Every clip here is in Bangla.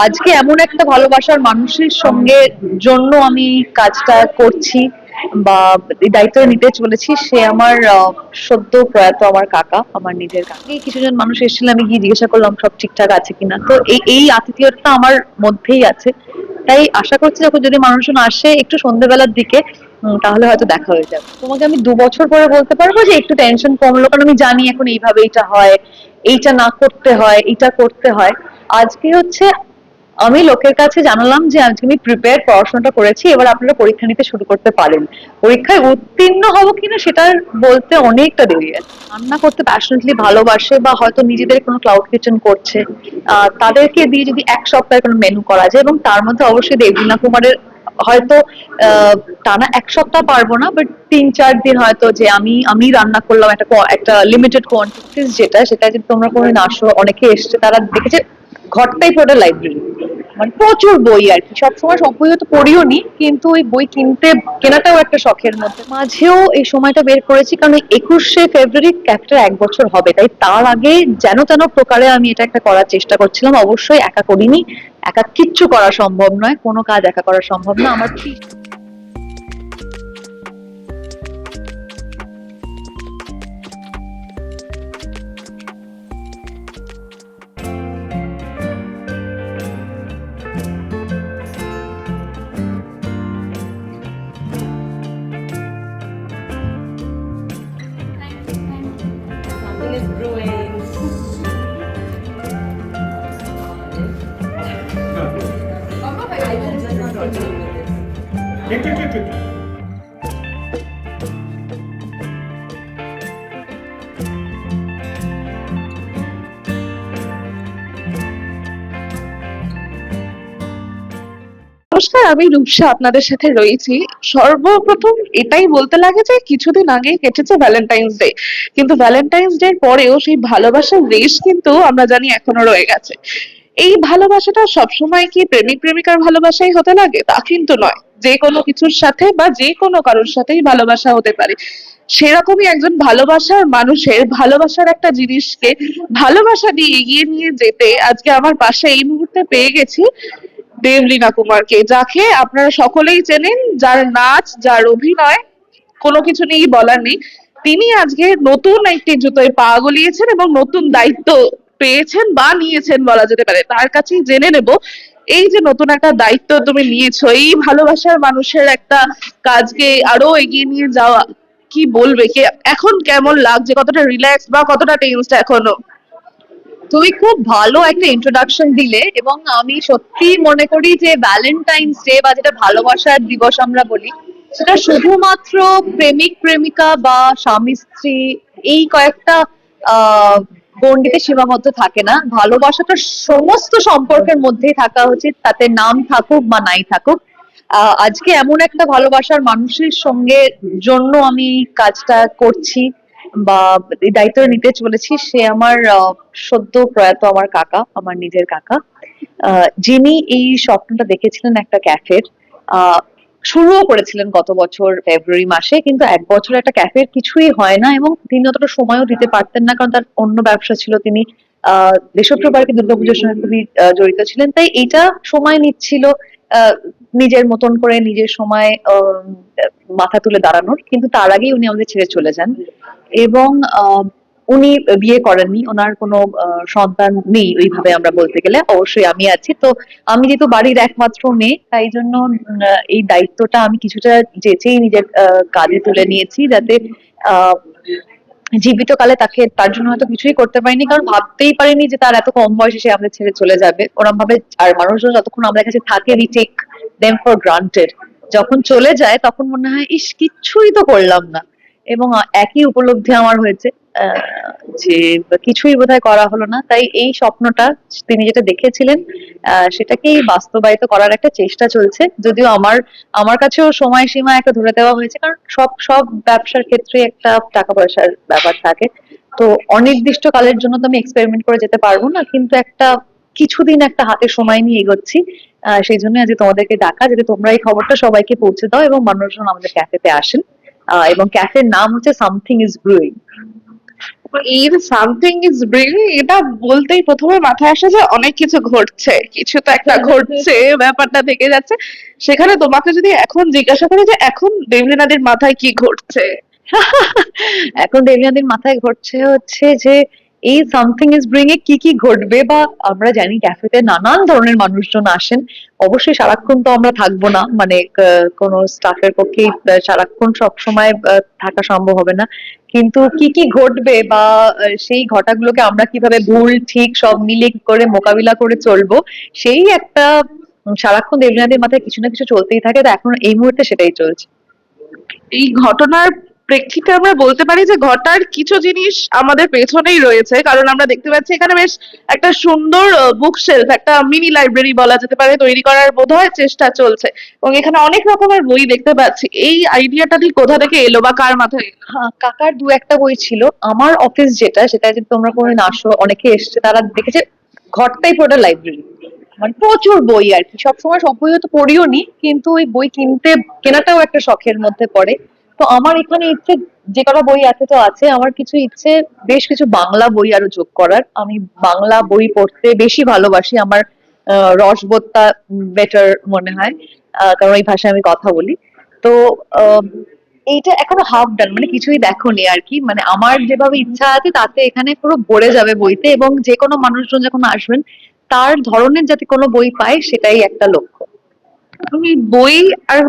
আজকে এমন একটা ভালোবাসার মানুষের সঙ্গে জন্য আমি কাজটা করছি বা এই দায়িত্বটা নিতে চলেছি। সে আমার সদ্য প্রয়াত আমার কাকা, আমার নিজের কাকা। এই কিছুজন মানুষ এসেছিলেন, আমি গিয়ে জিজ্ঞাসা করলাম সব ঠিকঠাক আছে কিনা। তো এই আতিথেয়তা আমার মধ্যেই আছে। তাই আশা করছি যখন যদি মানুষজন আসে একটু সন্ধ্যেবেলার দিকে, তাহলে হয়তো দেখা হয়ে যাবে। তোমাকে আমি 2 বছর পরে বলতে পারবো যে একটু টেনশন কমলো, কারণ আমি জানি এখন এইভাবে এইটা হয়, এইটা না করতে হয়, এইটা করতে হয়। আজকে হচ্ছে আমি লোকের কাছে জানালাম যে আজকে আমি প্রিপেয়ার পড়াশোনাটা করেছি, এবার আপনারা পরীক্ষা নিতে শুরু করতে পারেন। পরীক্ষায় উত্তীর্ণ হব কিনা সেটা বলতে অনেকটা দেরি আছে। রান্না করতে প্যাশনেটলি ভালোবাসে বা হয়তো নিজেদের কোনো ক্লাউড কিচেন করছে, তাদেরকে দিয়ে যদি 1 সপ্তাহের কোনো মেনু করা যায়, এবং তার মধ্যে অবশ্যই দেবলীনা কুমারের হয়তো টানা 1 সপ্তাহ পারবো না, বাট 3-4 দিন হয়তো যে আমি রান্না করলাম একটা লিমিটেড কোয়ান্টিটিস, সেটা যদি তোমরা কোনোদিন আসো, অনেকে এসছে তারা দেখেছে ঘরটাই পুরোটা লাইব্রেরি, মানে প্রচুর বই আর কি। সবসময় সব বই হয়তো পড়িও নি, কিন্তু ওই বই কেনাটাও একটা শখের মধ্যে। মাঝেও এই সময়টা বের করেছি কারণ 21শে ফেব্রুয়ারি ক্যাফেটার 1 বছর হবে, তাই তার আগে যেন তেন প্রকারে আমি এটা একটা করার চেষ্টা করছিলাম। অবশ্যই একা করিনি, একা কিচ্ছু করা সম্ভব নয়, কোনো কাজ একা করা সম্ভব না। আমার Something is brewing. I will just continue with this. নমস্কার, আমি রূপসা আপনাদের সাথে রয়েছি। সর্বপ্রথম এটাই বলতে লাগে যে কিছুদিন আগে কেটেছে ভ্যালেন্টাইন্স ডে, কিন্তু ভ্যালেন্টাইন্স ডে পরেও সেই ভালোবাসার রেশ কিন্তু আমরা জানি এখনো রয়ে গেছে। এই ভালোবাসাটা সবসময় কি প্রেমিক প্রেমিকার ভালোবাসাই হতে লাগে তা কিন্তু নয়। যে কোনো কিছুর সাথে বা যে কোনো কারোর সাথেই ভালোবাসা হতে পারে। সেরকমই একজন ভালোবাসার মানুষের ভালোবাসার একটা জিনিসকে ভালোবাসা দিয়ে এগিয়ে নিয়ে যেতে আজকে আমার পাশে এই মুহূর্তে পেয়ে গেছি দেবলীনা কুমারকে, যাকে আপনারা সকলেই চেনেন, যার নাচ, যার অভিনয় কোনো কিছু নেই বলার নেই। তিনি আজকে নতুন একটি জুতোয় পা গলিয়েছেন এবং নতুন দায়িত্ব পেয়েছেন বা নিয়েছেন বলা যেতে পারে। তার কাছেই জেনে নেব, এই যে নতুন একটা দায়িত্ব তুমি নিয়েছো, এই ভালোবাসার মানুষের একটা কাজকে আরো এগিয়ে নিয়ে যাওয়া, কি বলবে, কে এখন কেমন লাগছে, কতটা রিল্যাক্স বা কতটা টেন্সড এখনো? তুমি খুব ভালো একটা ইন্ট্রোডাকশন দিলে, এবং আমি সত্যি মনে করি যে ভ্যালেন্টাইন্স ডে বা যেটা ভালোবাসার দিবস আমরা বলি, সেটা শুধুমাত্র প্রেমিক প্রেমিকা বা স্বামী স্ত্রী এই কয়েকটা আহ গণ্ডিতে সীমাবদ্ধ থাকে না। ভালোবাসাটা সমস্ত সম্পর্কের মধ্যেই থাকা উচিত, তাতে নাম থাকুক বা নাই থাকুক। আজকে এমন একটা ভালোবাসার মানুষের সঙ্গে জন্য আমি কাজটা করছি বা এই দায়িত্বটা নিতে চলেছি। সে আমার সদ্য প্রয়াত আমার কাকা, আমার নিজের কাকা, যিনি এই স্বপ্নটা দেখেছিলেন একটা ক্যাফের। আহ শুরুও করেছিলেন গত বছর ফেব্রুয়ারি মাসে, কিন্তু 1 বছর একটা ক্যাফের কিছুই হয় না, এবং তিনি অতটা সময়ও দিতে পারতেন না কারণ তার অন্য ব্যবসা ছিল। তিনি দেশপ্রিয় পার্কে দুর্গাপুজোর সঙ্গে খুবই জড়িত ছিলেন, তাই এইটা সময় নিচ্ছিল আহ নিজের মতন করে নিজের সময় মাথা তুলে দাঁড়ানোর। কিন্তু তার আগেই উনি আমাদের ছেড়ে চলে যান, এবং উনি বিয়ে করেননি, ওনার কোনো সন্তান নেই ওইভাবে আমরা বলতে গেলে। অবশ্যই আমি আছি তো, আমি যেহেতু বাড়ির একমাত্র মেয়ে, তাই জন্য এই দায়িত্বটা আমি কিছুটা যেচেই নিজের কাঁধে তুলে নিয়েছি, যাতে আহ জীবিত কালে তার জন্য হয়তো কিছুই করতে পারিনি, কারণ ভাবতেই পারিনি যে তার এত কম বয়সে সে আমাদের ছেড়ে চলে যাবে ওরম ভাবে। আর মানুষজন যতক্ষণ আমাদের কাছে থাকে, we take them for granted। যখন চলে যায় তখন মনে হয় ইস, কিচ্ছুই তো করলাম না। এবং একই উপলব্ধি আমার হয়েছে, যে কিছুই বোধহয় করা হলো না। তাই এই স্বপ্নটা তিনি যেটা দেখেছিলেন, সেটাকেই বাস্তবায়িত করার একটা চেষ্টা চলছে। যদিও আমার আমার কাছেও সময়সীমা একটা ধরে দেওয়া হয়েছে, কারণ সব সব ব্যবসার ক্ষেত্রে একটা টাকা পয়সার ব্যাপার থাকে। তো অনির্দিষ্ট কালের জন্য তো আমি এক্সপেরিমেন্ট করে যেতে পারবো না, কিন্তু একটা কিছুদিন একটা হাতে সময় নিয়ে এগোচ্ছি। সেই জন্য আজকে তোমাদেরকে ডাকা, যাতে তোমরা এই খবরটা সবাইকে পৌঁছে দাও এবং মানুষজন আমাদের ক্যাফেতে আসেন। এবং ক্যাফের নাম হচ্ছে সামথিং ইজ ব্রুইং। এই সামথিং ইজ ব্রিং, এটা বলতেই প্রথমে মাথায় আসে যে অনেক কিছু ঘটছে, কিছু তো একটা ঘটছে, ব্যাপারটা থেকে যাচ্ছে। সেখানে তোমাকে যদি এখন জিজ্ঞাসা করি যে এখন দেবলীনাদের মাথায় কি ঘটছে, এখন দেবযানীর মাথায় ঘটছে হচ্ছে যে এই সামথিং ইজ ব্রিং এ কি কি ঘটবে, বা আমরা জানি ক্যাফেতে নানান ধরনের মানুষজন আসেন। অবশ্যই সারাক্ষণ তো আমরা থাকবো না, মানে কোনো স্টাফের পক্ষে সারাক্ষণ সব সময় থাকা সম্ভব হবে না। কিন্তু কি কি ঘটবে বা সেই ঘটাগুলোকে আমরা কিভাবে ভুল ঠিক সব মিলে কি করে মোকাবিলা করে চলবো, সেই একটা সারাক্ষণ দেবযানীদের মাথায় কিছু না কিছু চলতেই থাকে। তো এখন এই মুহূর্তে সেটাই চলছে। এই ঘটনার প্রেক্ষিতে আমরা বলতে পারি যে ঘটার কিছু জিনিস আমাদের পেছনেই রয়েছে, কারণ আমরা দেখতে পাচ্ছি এখানে বেশ একটা সুন্দর বুক শেলফ, একটা মিনি লাইব্রেরি বলা যেতে পারে, তৈরি করার বোধহয় চেষ্টা চলছে। এবং এখানে অনেক রকমের বই দেখতে পাচ্ছি। এই আইডিয়াটা ঠিক কোথা থেকে এলো বা কার মাথায় এলো? হ্যাঁ, কাকার দু একটা বই ছিল। আমার অফিস যেটা, সেটা যদি তোমরা কোনোদিন আসো, অনেকে এসছে, তারা দেখেছে ঘরটাই পুরোটা লাইব্রেরি। মানে প্রচুর বই আর কি। সবসময় সব বই হয়তো পড়িও নি, কিন্তু ওই বই কেনাটাও একটা শখের মধ্যে পড়ে। তো আমার এখানে ইচ্ছে, যে কটা বই আছে তো আছে, আমার কিছু ইচ্ছে বেশ কিছু বাংলা বই আরো যোগ করার। আমি বাংলা বই পড়তে বেশি ভালোবাসি। আমার রসবোধটা বেটার মনে হয়, কারণ এই ভাষায় আমি কথা বলি। তো আহ, এইটা এখনো হাফ ডান, মানে কিছুই দেখোনি আর কি। মানে আমার যেভাবে ইচ্ছা আছে তাতে এখানে পুরো ভরে যাবে বইতে, এবং যে কোনো মানুষজন যখন আসবেন তার ধরনের যাতে কোনো বই পায়, সেটাই একটা লক্ষ্য। তুমি বই আর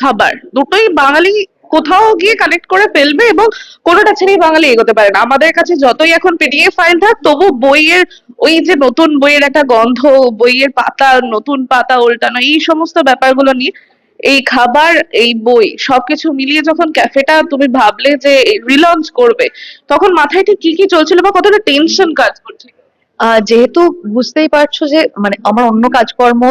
খাবার দুটোই বাঙালি কোথাও গিয়ে কালেক্ট করে ফেলবে, এবং কোনোটা ছেড়েই বাঙালি এগোতে পারে না। আমাদের কাছে যতই এখন পিডিএফ ফাইল থাক, তবু বইয়ের ওই যে নতুন বইয়ের একটা গন্ধ, বইয়ের পাতা, নতুন পাতা উল্টানো, এই সমস্ত ব্যাপারগুলো নিয়ে এই খাবার, এই বই সবকিছু মিলিয়ে যখন ক্যাফেটা তুমি ভাবলে যে রিলঞ্চ করবে, তখন মাথায় ঠিক কি কি চলছিল বা কতটা টেনশন কাজ করছিল? যেহেতু বুঝতেই পারছো যে মানে আমার অন্য কাজকর্ম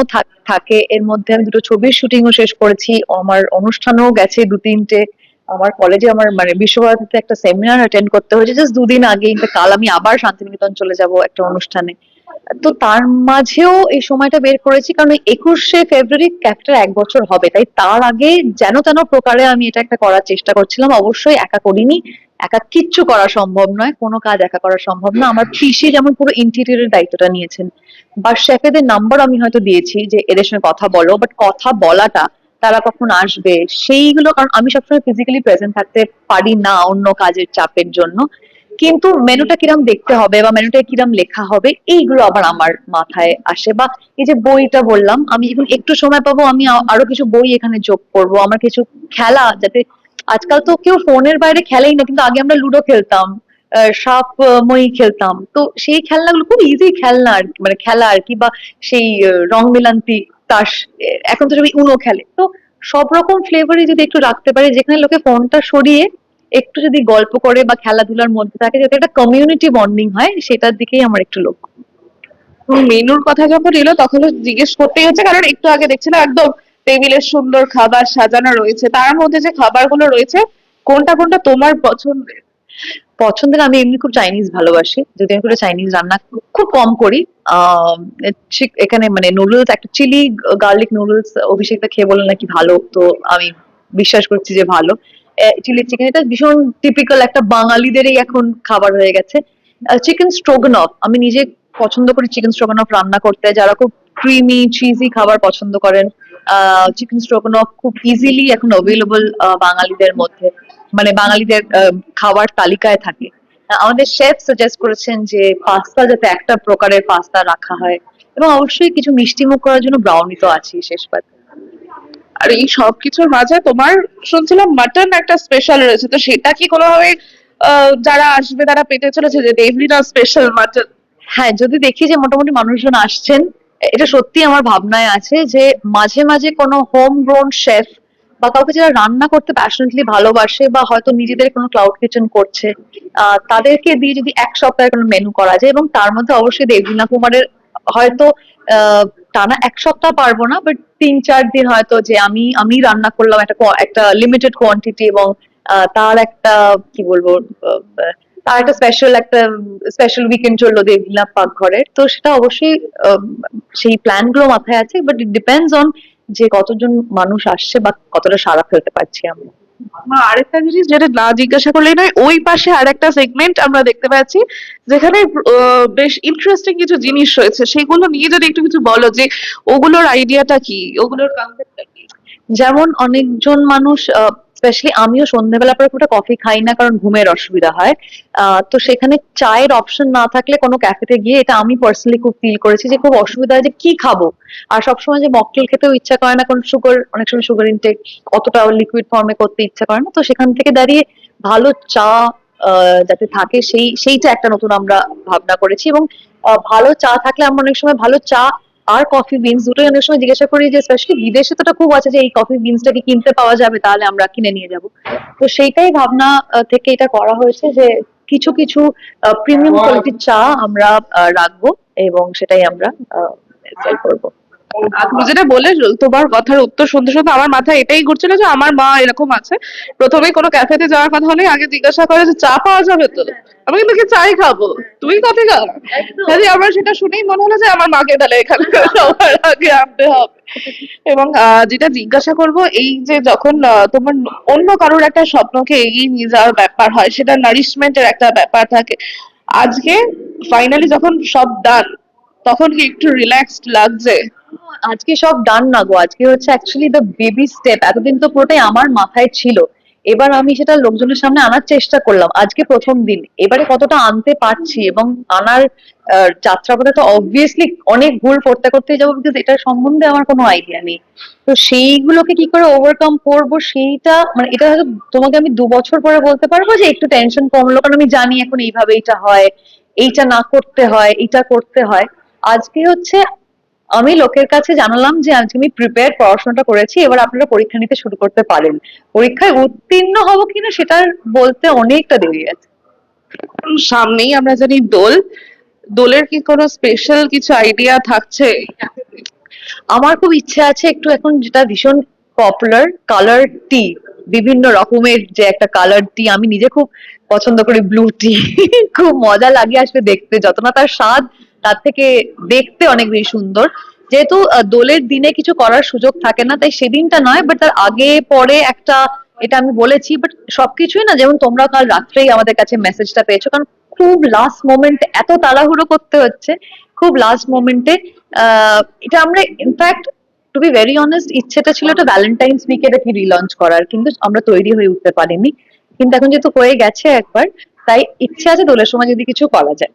থাকে, এর মধ্যে আমি দুটো ছবির শুটিংও শেষ করেছি, আমার অনুষ্ঠানও গেছে দু তিনটে। আমার কলেজে আমার মানে বিশ্বভারতীতে একটা সেমিনার অ্যাটেন্ড করতে হয়েছে জাস্ট দুদিন আগে। কাল আমি আবার শান্তিনিকেতন চলে যাব একটা অনুষ্ঠানে। তো তার মাঝেও এই সময়টা বের করেছি, কারণ 21শে ফেব্রুয়ারি ক্যাপ্টার 1 বছর হবে। তাই তার আগে যেন তেন প্রকারে আমি এটা একটা করার চেষ্টা করছিলাম। অবশ্যই একা করিনি, একা কিচ্ছু করা সম্ভব নয়, কোনো কাজ একা করা সম্ভব না। আমার পিসি যেমন পুরো ইন্টেরিয়রের দায়িত্বটা নিয়েছেন, বা শেফেদের নাম্বার আমি হয়তো দিয়েছি যে এদের সঙ্গে কথা বলো, বাট কথা বলাটা, তারা কখন আসবে সেইগুলো, কারণ আমি সবসময় ফিজিক্যালি প্রেজেন্ট থাকতে পারি না অন্য কাজের চাপের জন্য। কিন্তু মেনুটা কিরম দেখতে হবে বা মেনুটা কিরম লেখা হবে, এইগুলো আবার আমার মাথায় আসে। বা এই যে বইটা বললাম, আমি যখন একটু সময় পাবো আমি আরো কিছু বই এখানে যোগ করব। আমার কিছু খেলা, যাতে আজকাল তো কেউ ফোনের বাইরে খেলেই না, কিন্তু আগে আমরা লুডো খেলতাম, সাপ মই খেলতাম। তো সেই খেলনাগুলো খুব ইজি খেলনা আর কি, মানে খেলা আর কি। বা সেই রং মেলান্তি, তাস, এখন তো সবাই উনো খেলে। তো সব রকম ফ্লেভারই যদি একটু রাখতে পারি, যেখানে লোকে ফোনটা সরিয়ে একটু যদি গল্প করে বা খেলাধুলার মধ্যে থাকে, যাতে একটা কমিউনিটি বন্ডিং হয়, সেটার দিকেই আমার একটু লক্ষ্য। মেনুর কথা যখন এলো তখন জিজ্ঞেস করতেই হচ্ছে, কারণ একটু আগে দেখছিলাম একদম টেবিলে সুন্দর খাবার সাজানো রয়েছে, তার মধ্যে যে খাবারগুলো রয়েছে কোনটা কোনটা তোমার পছন্দের? পছন্দের, আমি এমনি খুব চাইনিজ ভালোবাসি, যদি আমি কোনো চাইনিজ রান্না খুব কম করি। আহ এখানে মানে নুডলস, একটা চিলি গার্লিক নুডলস অভিষেকটা খেয়ে বললেন নাকি ভালো, তো আমি বিশ্বাস করছি যে ভালো। চিলি চিকেন, এটা ভীষণ টিপিক্যাল একটা বাঙালিদেরই এখন খাবার হয়ে গেছে। চিকেন স্ট্রোগনফ, আমি নিজে পছন্দ করি চিকেন স্ট্রোগনফ রান্না করতে। যারা খুব ক্রিমি চিজি খাবার পছন্দ করেন, চিকেন স্ট্রোগনফ খুব ইজিলি এখন অ্যাভেলেবল বাঙালিদের মধ্যে, মানে বাঙালিদের খাবার তালিকায় থাকে। আমাদের শেফ সাজেস্ট করেছেন যে পাস্তা, যাতে একটা প্রকারের পাস্তা রাখা হয়, এবং অবশ্যই কিছু মিষ্টি মুখ করার জন্য ব্রাউনি তো আছেই শেষ পাতে। আর এই সবকিছুর মাঝে তোমার শুনছিলাম মাটন একটা স্পেশাল রয়েছে, তো সেটা কি কোনোভাবে যারা আসবে তারা পেতে চলেছে যে দেবলিনা স্পেশাল মাটন? হ্যাঁ, যদি দেখি যে মোটামুটি মানুষজন আসছেন, এটা সত্যি আমার ভাবনায় আছে যে মাঝে মাঝে কোনো হোম গ্রোন শেফ বা কাউকে যারা রান্না করতে প্যাশনেটলি ভালোবাসে, বা হয়তো নিজেদের কোনো ক্লাউড কিচেন করছে, তাদেরকে দিয়ে যদি 1 সপ্তাহের কোনো মেনু করা যায়, এবং তার মধ্যে অবশ্যই দেবলীনা কুমারের হয়তো টানা 1 সপ্তাহ পারবো না, বাট 3-4 দিন হয়তো, যে আমি রান্না করলাম একটা একটা লিমিটেড কোয়ান্টিটি, এবং তার একটা কি বলবো, তার একটা স্পেশাল উইকেন্ড চললো দেবলীনা পাকঘরের। তো সেটা অবশ্যই সেই প্ল্যান গুলো মাথায় আছে, বাট ইট ডিপেন্ডস অন যে কতজন মানুষ আসছে বা কতটা সাড়া ফেলতে পারছি আমরা। আমার আরেকটা জিনিস যেটা না জিজ্ঞাসা করলেই নয়, ওই পাশে আরেকটা সেগমেন্ট আমরা দেখতে পাচ্ছি যেখানে বেশ ইন্টারেস্টিং কিছু জিনিস রয়েছে, সেগুলো নিয়ে যদি একটু কিছু বলো যে ওগুলোর আইডিয়াটা কি, ওগুলোর কনসেপ্টটা কি। যেমন অনেকজন মানুষ, স্পেশালি আমিও সন্ধ্যেবেলা পরে খুব একটা কফি খাই না কারণ ঘুমের অসুবিধা হয়। তো সেখানে চায়ের অপশন না থাকলে কোনো ক্যাফেতে গিয়ে, এটা আমি পার্সোনালি খুব ফিল করেছি যে খুব অসুবিধা হয় যে কি খাবো। আর সবসময় যে মকটেল খেতেও ইচ্ছা করে না, কারণ সুগার, অনেক সময় সুগার ইনটেক অতটা লিকুইড ফর্মে করতে ইচ্ছা করে না। তো সেখান থেকে দাঁড়িয়ে ভালো চা যাতে থাকে, সেইটা একটা নতুন আমরা ভাবনা করেছি। এবং ভালো চা থাকলে আমরা অনেক সময় ভালো চা আর কফি বিনস দুটোই অনেক সময় জিজ্ঞাসা করি যে, স্পেশালি বিদেশে তো এটা খুব আছে যে এই কফি বিনসটা কি কিনতে পাওয়া যাবে, তাহলে আমরা কিনে নিয়ে যাব। তো সেইটাই ভাবনা থেকে এটা করা হয়েছে যে কিছু কিছু প্রিমিয়াম কোয়ালিটির চা আমরা রাখবো, এবং সেটাই আমরা সেল করবো। আর তুমি যেটা বলে, তোমার কথার উত্তর শুনতে শুনতে আমার মাথায় এটাই ঘুরছিল যে আমার মা এরকম আছে, প্রথমেই কোনো ক্যাফেতে যাওয়ার কথা হলে আগে জিজ্ঞাসা করে যে চা পাওয়া যাবে তো, আমি কিন্তু কি চাই খাবো, তুমি কফি খাও। কাজে আমার সেটা শুনেই মনে হলো যে আমার মাকে তাহলে এখানে সবার আগে আনতে হবে। এবং যেটা জিজ্ঞাসা করব, এই যে যখন তোমার অন্য কারোর একটা স্বপ্নকে এগিয়ে নিয়ে যাওয়ার ব্যাপার হয়, সেটা নারিশমেন্টের একটা ব্যাপার থাকে, আজকে ফাইনালি যখন সব ডান, তখন কি একটু রিল্যাক্সড লাগছে? আজকে সব ডান না গো, আজকে হচ্ছে অ্যাকচুয়ালি দ্য বেবি স্টেপ। এতদিন তো পুরোটাই আমার মাথায় ছিল, এবার আমি সেটা লোকজনের সামনে আনার চেষ্টা করলাম। আজকে প্রথম দিন, এবারে কতটা আনতে পারছি এবং আনার যাত্রাপথে তো অবভিয়াসলি অনেক ভুল করতে করতে যাবো, বিকজ এটার সম্বন্ধে আমার কোনো আইডিয়া নেই। তো সেইগুলোকে কি করে ওভারকাম করবো, সেইটা মানে এটা হয়তো তোমাকে আমি 2 বছর পরে বলতে পারবো যে একটু টেনশন কমলো, কারণ আমি জানি এখন এইভাবে এইটা হয়, এইটা না করতে হয়, এইটা করতে হয়। আজকে হচ্ছে আমি লোকের কাছে জানালাম যে আজকে আমি প্রিপেয়ার পড়াশোনাটা করেছি, এবার আপনারা পরীক্ষা নিতে শুরু করতে পারেন। পরীক্ষায় উত্তীর্ণ হবো কিনা সেটা বলতে অনেকটা দেরি আছে। সামনেই আমরা জানি দোল, দোলের কি কোনো স্পেশাল কিছু আইডিয়া থাকছে? আমার খুব ইচ্ছে আছে একটু, এখন যেটা ভীষণ পপুলার, কালার টি। বিভিন্ন রকমের যে একটা কালার টি, আমি নিজে খুব পছন্দ করি ব্লু টি। খুব মজা লাগে আসলে দেখতে, যত না তার স্বাদ, তার থেকে দেখতে অনেক বেশি সুন্দর। যেহেতু দোলের দিনে কিছু করার সুযোগ থাকে না, তাই সেদিনটা নয়, বাট তার আগে পরে একটা, এটা আমি বলেছি। বাট সবকিছুই না, যেমন তোমরা কাল রাত্রেই আমাদের কাছে মেসেজটা পেয়েছো, কারণ খুব লাস্ট মোমেন্টে এত তাড়াহুড়ো করতে হচ্ছে, খুব লাস্ট মোমেন্টে এটা আমরা in fact, to be very honest, ইচ্ছেটা ছিল এটা ভ্যালেন্টাইন্স উইকে দেখি রিলঞ্চ করার, কিন্তু আমরা তৈরি হয়ে উঠতে পারিনি। কিন্তু এখন যেহেতু হয়ে গেছে একবার, তাই ইচ্ছে আছে দোলের সময় যদি কিছু করা যায়।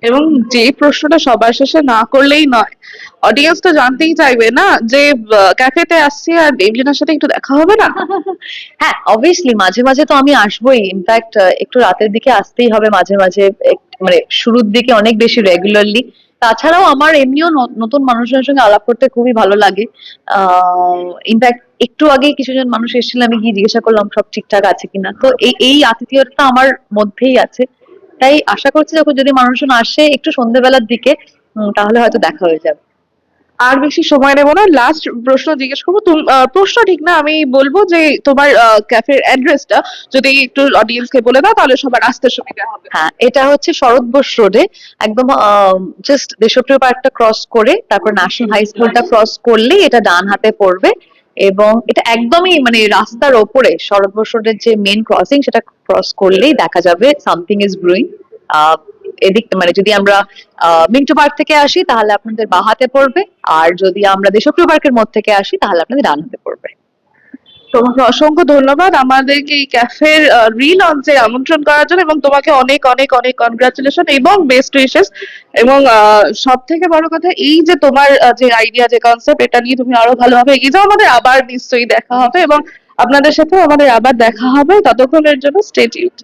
এবং যে প্রশ্নটা সবার শেষে না করলেই নয়, অডিয়েন্স তো জানতেই চাইবে না যে ক্যাফেতে আসছি আর দেবলিনার সাথে একটু দেখা হবে না? হ্যাঁ, অবভিয়াসলি মাঝে মাঝে তো আমি আসবোই। ইনফ্যাক্ট একটু রাতের দিকে আসতেই হবে মাঝে মাঝে, মানে শুরুর দিকে অনেক বেশি রেগুলারলি। তাছাড়াও আমার এমনিও নতুন মানুষজনের সঙ্গে আলাপ করতে খুবই ভালো লাগে। ইনফ্যাক্ট একটু আগে কিছুজন মানুষ এসেছিল, আমি গিয়ে জিজ্ঞাসা করলাম সব ঠিকঠাক আছে কিনা। তো এই এই আতিথেয়তা আমার মধ্যেই আছে। তাই আশা করছি যখন যদি মানুষজন আসে একটু সন্ধ্যেবেলার দিকে, তাহলে হয়তো দেখা হয়ে যাবে। আর বেশি সময় নেবো না, লাস্ট প্রশ্ন জিজ্ঞেস করবো। প্রশ্ন ঠিক না, আমি বলবো যে তোমার ক্যাফের অ্যাড্রেসটা যদি একটু অডিয়েন্সকে বলে দাও, তাহলে সবার আসতে সুবিধা হবে। হ্যাঁ, এটা হচ্ছে শরৎ বোস রোডে, একদম জাস্ট দেশপ্রিয় পার্কটা ক্রস করে, তারপর ন্যাশনাল হাই স্কুলটা ক্রস করলেই এটা ডান হাতে পড়বে। এবং এটা একদমই মানে রাস্তার ওপরে, শরৎ বোস রোডের যে মেন ক্রসিং, সেটা ক্রস করলেই দেখা যাবে সামথিং ইজ ব্রুইং। এদিক মানে যদি আমরা মিন্টু পার্ক থেকে আসি তাহলে আপনাদের বাঁ হাতে পড়বে, আর যদি আমরা দেশপ্রিয় পার্কের মধ্যে থেকে আসি তাহলে আপনাদের ডান হাতে পড়বে। তোমাকে অসংখ্য ধন্যবাদ আমাদেরকে এই ক্যাফের রিলঞ্চে আমন্ত্রণ করার জন্য, এবং তোমাকে অনেক অনেক অনেক কনগ্রাচুলেশন এবং বেস্ট উইশেস। এবং সব থেকে বড় কথা, এই যে তোমার যে আইডিয়া, যে কনসেপ্ট, এটা নিয়ে তুমি আরো ভালোভাবে এগিয়ে যাও। আমাদের আবার নিশ্চয়ই দেখা হবে এবং আপনাদের সাথেও আমাদের আবার দেখা হবে। ততক্ষণের জন্য স্টে টিউনড।